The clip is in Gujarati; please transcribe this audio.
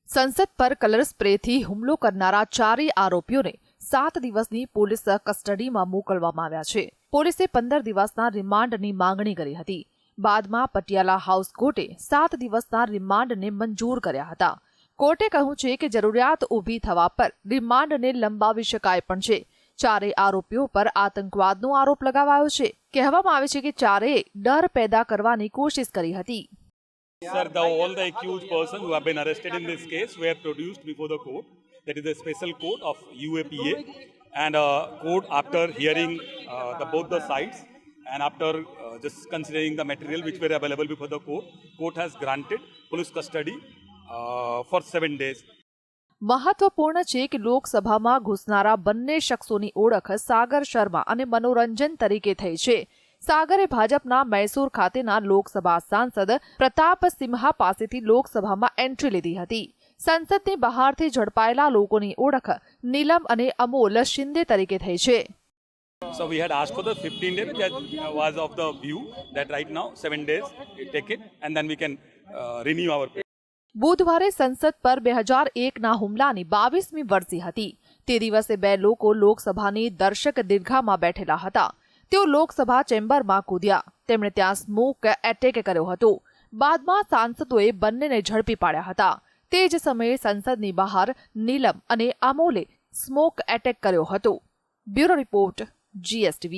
સંસદ પર કલર સ્પ્રેથી હુમલો કરનારા ચારેય આરોપીઓને 7 દિવસની પોલીસ કસ્ટડીમાં મોકલવામાં આવ્યા છે. પોલીસે 15 દિવસના રિમાન્ડની માંગણી કરી હતી. બાદમાં પટિયાલા હાઉસ કોર્ટે 7 દિવસના રિમાન્ડને મંજૂર કર્યા હતા. કોર્ટે કહ્યું છે કે જરૂરિયાત ઊભી થવા પર રિમાન્ડને લંબાવી શકાય પણ છે. ચારેય આરોપીઓ પર આતંકવાદનો આરોપ લગાવાયો છે. કહેવામાં આવે છે કે ચારેય ડર પેદા કરવાની કોશિશ કરી હતી. Sir, all the accused persons who have been arrested in this case were produced before the court. That is a special court of UAPA, and court, after hearing both the sides and after just considering the material which were available before the court has granted police custody for 7 days. મહત્વપૂર્ણ છે કે લોકસભામાં ઘૂસનારા બંને શખ્સોની ઓળખ સાગર શર્મા અને મનોરંજન તરીકે થઈ છે. સાગરે ભાજપના મૈસૂર ખાતેના લોકસભા સાંસદ પ્રતાપ સિંહા પાસેથી લોકસભામાં એન્ટ્રી લીધી હતી. સંસદની બહારથી ઝડપાયેલા લોકોની ઓળખ નીલમ અને અમોલ શિંદે તરીકે થઈ છે. So we had asked for the 15 days. That was of the view that right now 7 days take it and then we can renew our. બુધવારે સંસદ પર 2001ના હુમલાની 22મી વર્ષી હતી. તે દિવસે 2 લોકો લોકસભાની દર્શક દીર્ઘામાં બેઠેલા હતા. તેઓ લોકસભા ચેમ્બરમાં કૂદ્યા. તેમણે ત્યાં સ્મોક એટેક કર્યો હતો. બાદમાં સાંસદોએ બંનેને ઝડપી પાડ્યા હતા. તે જ સમયે સંસદની બહાર નીલમ અને અમોલે સ્મોક એટેક કર્યો હતો. Bureau report, GSTV.